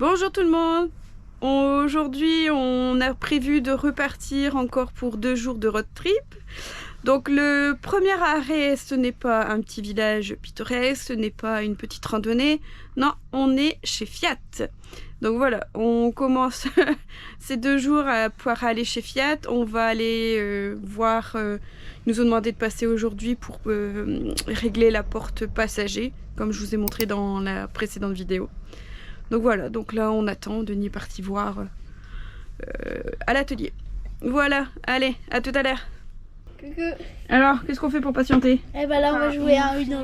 Bonjour tout le monde. Aujourd'hui on a prévu de repartir encore pour 2 jours de road trip. Donc le premier arrêt, ce n'est pas un petit village pittoresque, ce n'est pas une petite randonnée, non, on est chez Fiat. Donc voilà, on commence ces 2 jours à pouvoir aller chez Fiat. On va aller voir, ils nous ont demandé de passer aujourd'hui pour régler la porte passager, comme je vous ai montré dans la précédente vidéo. Donc voilà, donc là on attend, Denis est parti voir à l'atelier. Voilà, allez, à tout à l'heure. Coucou. Alors, qu'est-ce qu'on fait pour patienter? Eh ben là on va jouer à Uno.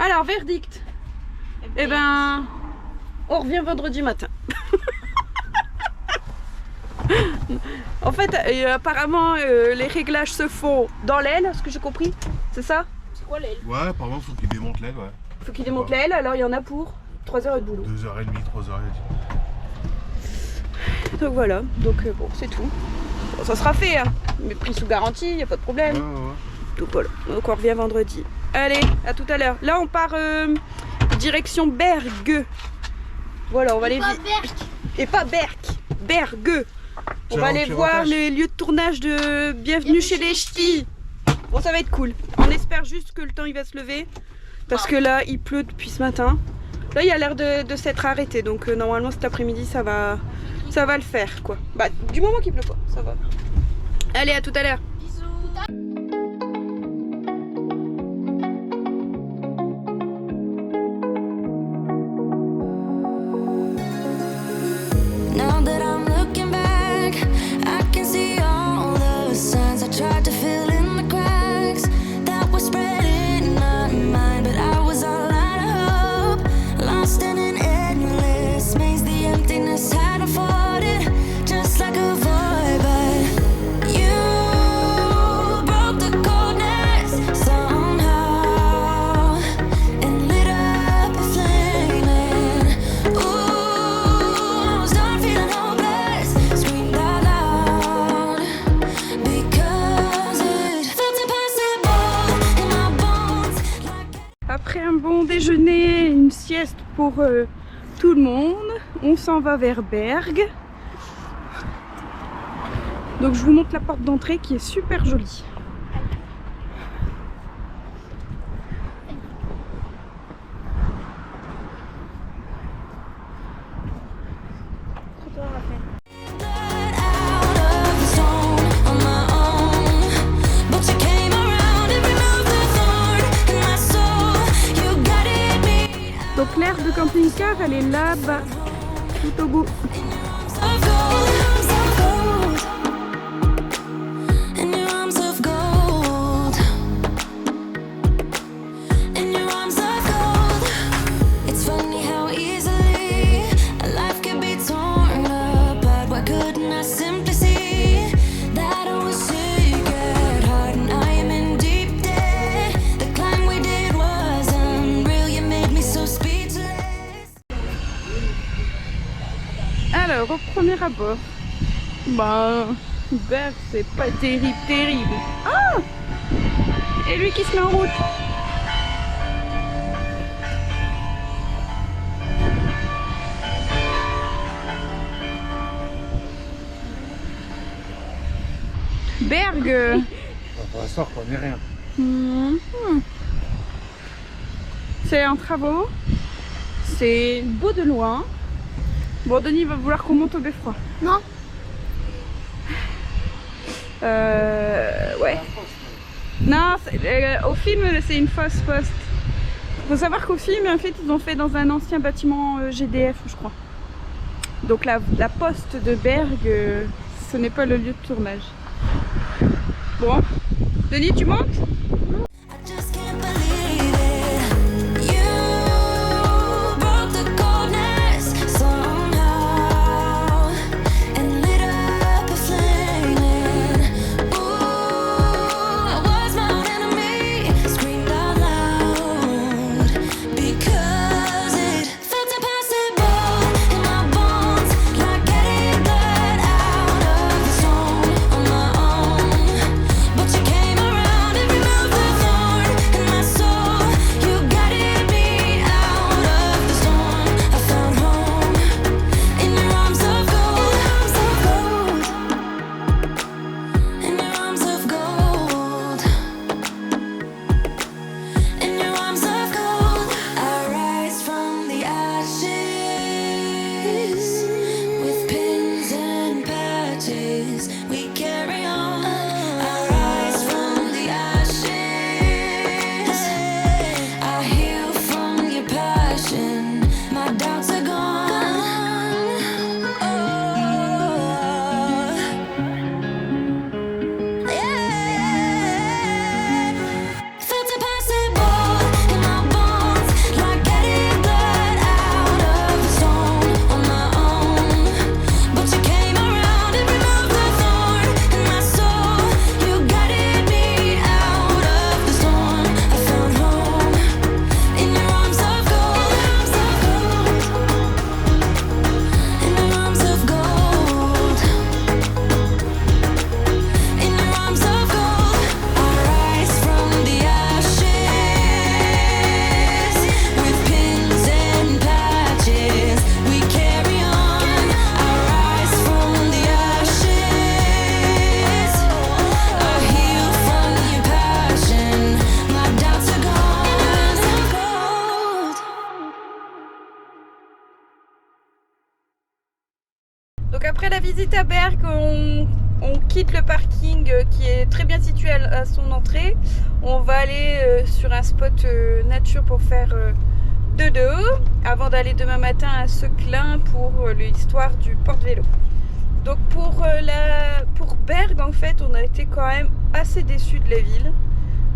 Alors, verdict. Eh ben, on revient vendredi matin. En fait, apparemment, les réglages se font dans l'aile, ce que j'ai compris. C'est ça? C'est quoi l'aile? Ouais, apparemment, faut qu'il démonte l'aile, ouais. Faut qu'il démonte l'aile, alors il y en a pour 3 heures de boulot. 2h30, 3h30. Donc voilà, donc bon, c'est tout. Bon, ça sera fait, hein. Mais pris sous garantie, y a pas de problème. Ouais. Donc voilà, donc on revient vendredi. Allez, à tout à l'heure. Là, on part direction Bergue. Voilà, on va aller... Et pas Berck, Bergue. On va aller voir les lieux de tournage de Bienvenue chez les Ch'tis. Bon, ça va être cool. On espère juste que le temps il va se lever. Parce que là, il pleut depuis ce matin. Là, il a l'air de s'être arrêté. Donc normalement, cet après-midi, ça va le faire, quoi. Bah, du moment qu'il pleut pas, ça va. Allez, à tout à l'heure. Now that I'm looking back, I can see all the signs I tried to fill in the cracks that were spread in my mind, but I was all out of hope, lost in an endless maze. The emptiness had unfolded just like a void, but you broke the coldness somehow and lit up a flame. And ooh, après un bon déjeuner, une sieste pour tout le monde, on s'en va vers Bergue. Donc je vous montre la porte d'entrée qui est super jolie. Donc l'aire de camping-car, elle est là-bas, tout au bout. Alors, au premier abord, Bergue, c'est pas terrible. Ah! Et lui qui se met en route. Bergue. Pour l'instant, on connaît rien. C'est en travaux. C'est beau de loin. Bon, Denis va vouloir qu'on monte au beffroi. Non. Ouais. Non, au film, c'est une fausse poste. Faut savoir qu'au film, en fait, ils ont fait dans un ancien bâtiment GDF, je crois. Donc la poste de Bergue, ce n'est pas le lieu de tournage. Bon, Denis, tu montes? I just can't believe it. You broke the cold. Donc après la visite à Berck, on quitte le parking qui est très bien situé à son entrée. On va aller sur un spot nature pour faire dodo avant d'aller demain matin à Seclin pour l'histoire du porte-vélo. Donc pour Berck, en fait, on a été quand même assez déçus de la ville.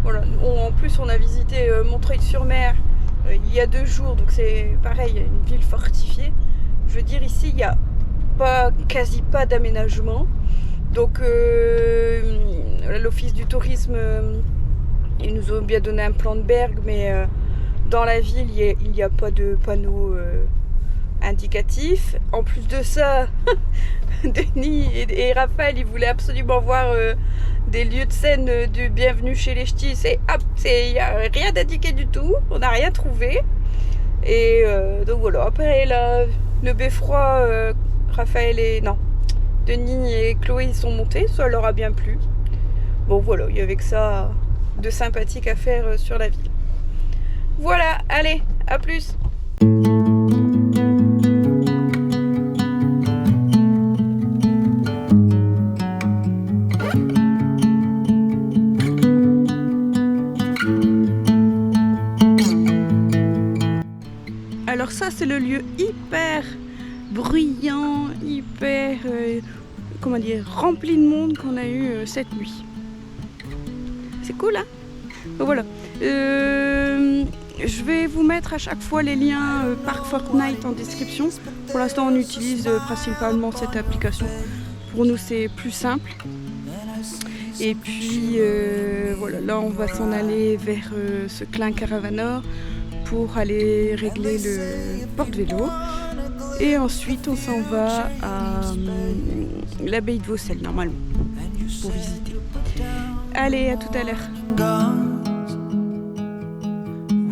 Voilà. En plus, on a visité Montreuil-sur-Mer il y a 2 jours, donc c'est pareil, une ville fortifiée. Je veux dire, ici, il n'y a quasi pas d'aménagement. Donc l'office du tourisme, ils nous ont bien donné un plan de Berck, mais dans la ville, il n'y a pas de panneaux indicatifs. En plus de ça, Denis et Raphaël, ils voulaient absolument voir des lieux de scène du Bienvenue chez les Ch'tis. Il n'y a rien d'indiqué du tout, on n'a rien trouvé. Et donc voilà, après le beffroi, Denis et Chloé ils sont montés, ça leur a bien plu. Bon voilà, il y avait que ça de sympathique à faire sur la ville. Voilà, allez, à plus. Alors ça c'est le lieu hyper bruyant, hyper rempli de monde qu'on a eu cette nuit. C'est cool, hein? Donc voilà. Je vais vous mettre à chaque fois les liens Parc Fortnite en description. Pour l'instant on utilise principalement cette application. Pour nous c'est plus simple. Et puis voilà, là on va s'en aller vers Seclin Caravanor pour aller régler le porte-vélo. Et ensuite on s'en va à l'abbaye de Vaucelles normalement pour visiter. Allez, à tout à l'heure.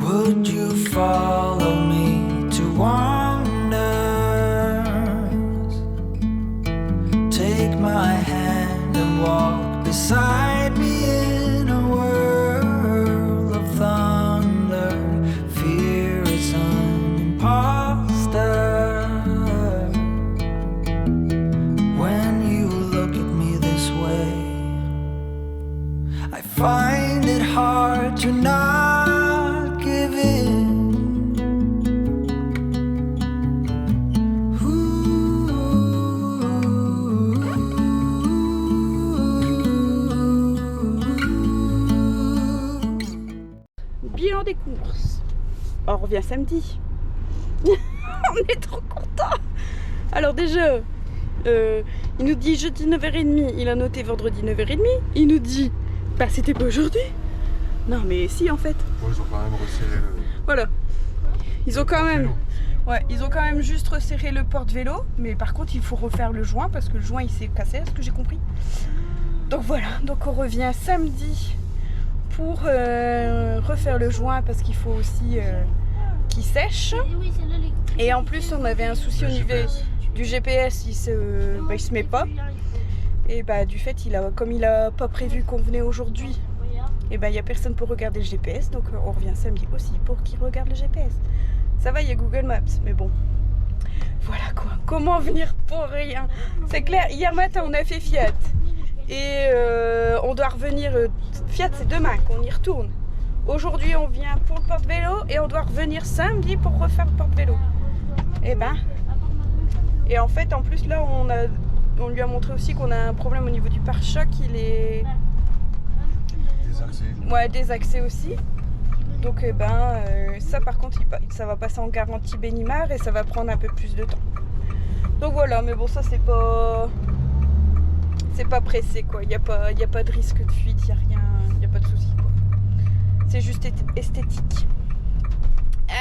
Would you follow me to wonders? Take my hand and walk beside me in a world of thunder. Fear is an imposter. When you look at me this way, I find it hard to not give in. Bilan des courses. On revient samedi. On est trop contents. Alors déjà, il nous dit jeudi 9h30, il a noté vendredi 9h30. Il nous dit, bah c'était pas aujourd'hui. Non mais si en fait. Bon, ils ont quand même resserré le... Voilà. Ils ont quand même... Ouais, ils ont quand même juste resserré le porte-vélo. Mais par contre, il faut refaire le joint parce que le joint il s'est cassé, est-ce que j'ai compris? Donc voilà, donc on revient samedi pour refaire le joint parce qu'il faut aussi qu'il sèche. Et en plus, on avait un souci au niveau du GPS, il se met pas. Et bah du fait, comme il a pas prévu qu'on venait aujourd'hui, et bah il y a personne pour regarder le GPS, donc on revient samedi aussi pour qu'il regarde le GPS. Ça va, il y a Google Maps, mais bon. Voilà quoi. Comment venir pour rien? C'est clair, hier matin on a fait Fiat. Et on doit revenir. Fiat c'est demain qu'on y retourne. Aujourd'hui on vient pour le porte-vélo et on doit revenir samedi pour refaire le porte-vélo. Et ben. Et en fait en plus là on lui a montré aussi qu'on a un problème au niveau du pare-choc, il est. Désaxé. Ouais, désaxé aussi. Donc ça par contre ça va passer en garantie Benimar et ça va prendre un peu plus de temps. Donc voilà, mais bon ça c'est pas pressé quoi, il n'y a pas de risque de fuite, il n'y a rien, il n'y a pas de souci quoi. C'est juste esthétique.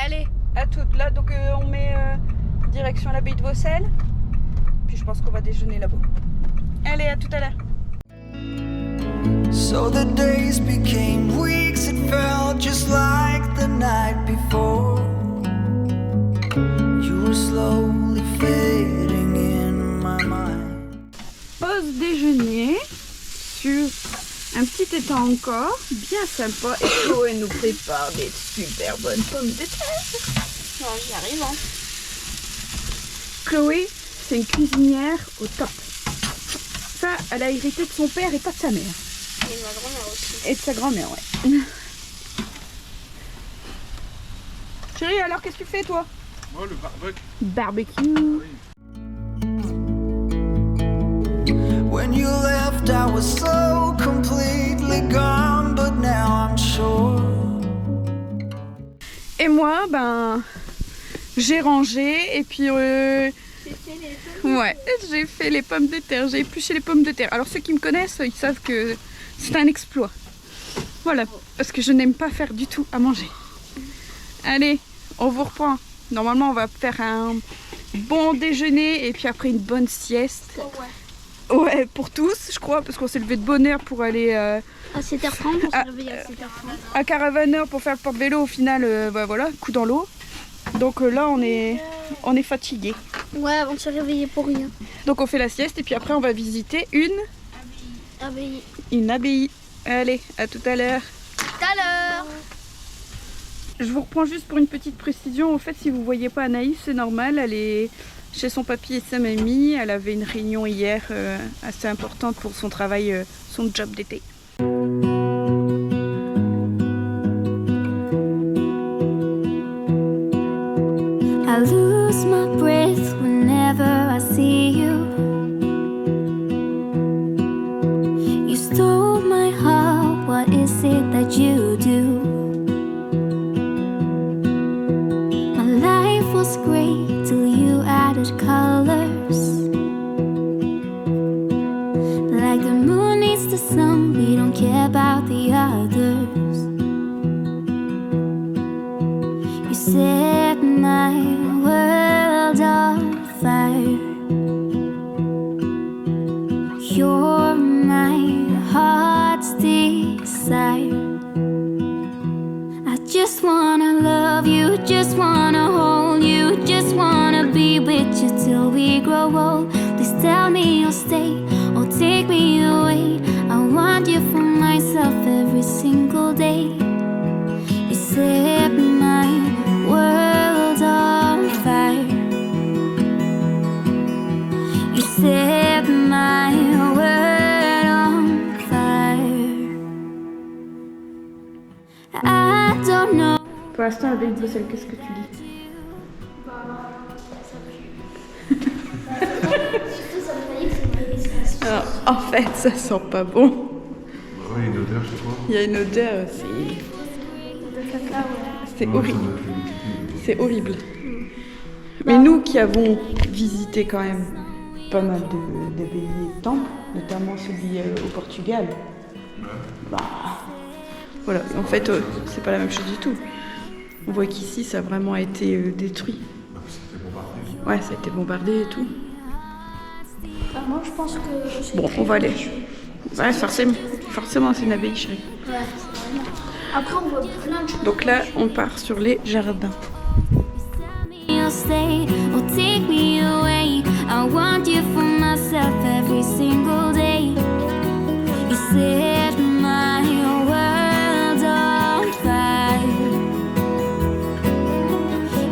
Allez, à toutes là, donc on met direction à l'abbaye de Vaucelles. Puis je pense qu'on va déjeuner là-bas. Allez, à tout à l'heure. So the days became weeks, it felt just like the night before. You were slowly fading in my mind. Pause déjeuner sur un petit étang encore, bien sympa. Et Chloé nous prépare des super bonnes pommes de terre. Non, j'y arrive, hein. Chloé, c'est une cuisinière au top. Ça, elle a hérité de son père et pas de sa mère. Et de ma grand-mère aussi. Et de sa grand-mère, ouais. Chérie, alors qu'est-ce que tu fais toi? Moi, le barbecue. Barbecue. When you left, I was so completely gone, but now I'm sure. Et moi, ben, j'ai rangé et puis ouais, j'ai fait les pommes de terre, j'ai épluché les pommes de terre. Alors ceux qui me connaissent, ils savent que c'est un exploit. Voilà, parce que je n'aime pas faire du tout à manger. Allez, on vous reprend. Normalement, on va faire un bon déjeuner et puis après une bonne sieste. Ouais, pour tous, je crois, parce qu'on s'est levé de bonne heure pour aller À 7h30, on s'est réveillé à 7h30. à Caravaneur pour faire le porte-vélo. Au final, bah voilà, coup dans l'eau. Donc là, on est fatigué. Ouais, on s'est réveillé pour rien. Donc on fait la sieste et puis après, on va visiter une abbaye. Allez, à tout à l'heure. Tout à l'heure. Je vous reprends juste pour une petite précision. En fait, si vous voyez pas Anaïs, c'est normal. Elle est chez son papy et sa mamie. Elle avait une réunion hier assez importante pour son travail, son job d'été. I lose my breath whenever I see you. You stole my heart, what is it that you do? My life was great till you added colors. Like the moon needs the sun, we don't care about the others. You set my world on fire. You're my heart's desire. I just wanna love you, just wanna hold you, just wanna be with you till we grow old. Please tell me you'll stay or take me away. I want you for myself every single day. You set my world on fire. You set my world on fire. I don't know. Pour l'instant, la baie de Bruxelles, qu'est-ce que tu dis? Alors, en fait, ça sent pas bon. Bah ouais, il y a une odeur, je sais pas. Il y a une odeur, c'est horrible. C'est horrible. Mais nous qui avons visité quand même pas mal d'abbayes et de temples, notamment celui au Portugal, bah voilà, en fait c'est pas la même chose du tout. On voit qu'ici ça a vraiment été détruit. C'était bombardé. Ouais, ça a été bombardé et tout. Moi, je pense que c'est Bon, on va aller. Ouais, forcément c'est une abbaye, chérie. Ouais, c'est vraiment. Après, on voit plein de choses. Donc là, on part sur les jardins. You'll stay or take me away. I want you for myself every single day. You set my world on fire.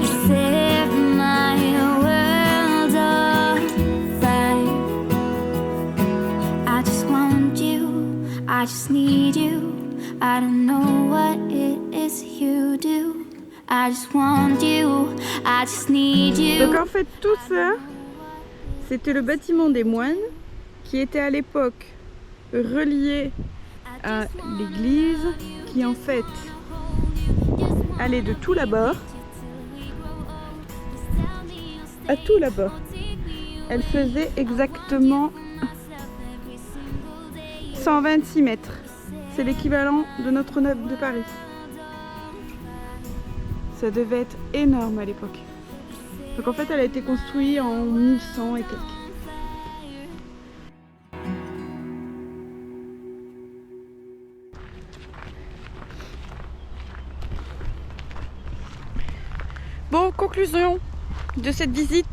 You set my world on fire. I just want you, I just need you. I don't know what it is you do. I just want you, I just need you. Donc en fait tout ça, c'était le bâtiment des moines qui était à l'époque relié à l'église qui en fait allait de tout là-bas à tout là-bas. Elle faisait exactement 126 mètres. C'est l'équivalent de Notre-Dame de Paris. Ça devait être énorme à l'époque. Donc en fait, elle a été construite en 1100 et quelques. Bon, conclusion de cette visite.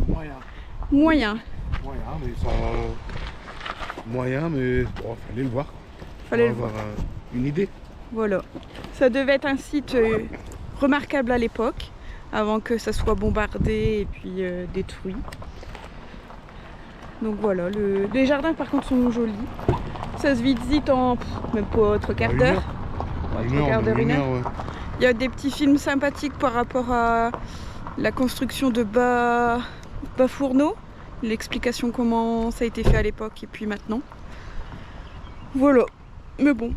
Moyen. Moyen. Moyen, mais bon, fallait le voir. Fallait Pour le avoir une idée. Voilà. Ça devait être un site remarquable à l'époque. avant que ça soit bombardé et puis détruit. Donc voilà, les jardins par contre sont jolis. Ça se visite en même pas 3 quarts d'heure. Une heure. Ouais. Il y a des petits films sympathiques par rapport à la construction de Bas-Fourneau, l'explication comment ça a été fait à l'époque et puis maintenant. Voilà, mais bon.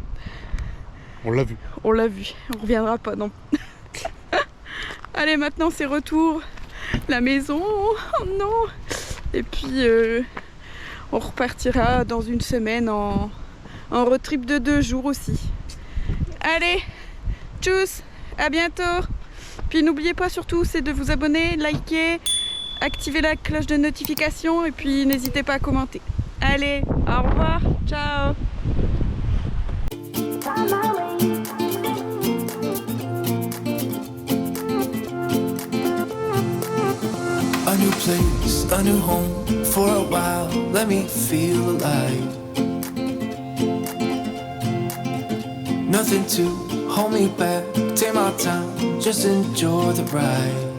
On l'a vu. On l'a vu, on reviendra pas non. Allez, maintenant c'est retour, la maison, oh non. Et puis on repartira dans une semaine en road trip de 2 jours aussi. Allez, tchuss, à bientôt. Puis n'oubliez pas surtout, c'est de vous abonner, liker, activer la cloche de notification et puis n'hésitez pas à commenter. Allez, au revoir, ciao. A new place, a new home for a while. Let me feel alive. Nothing to hold me back. Take my time, just enjoy the ride.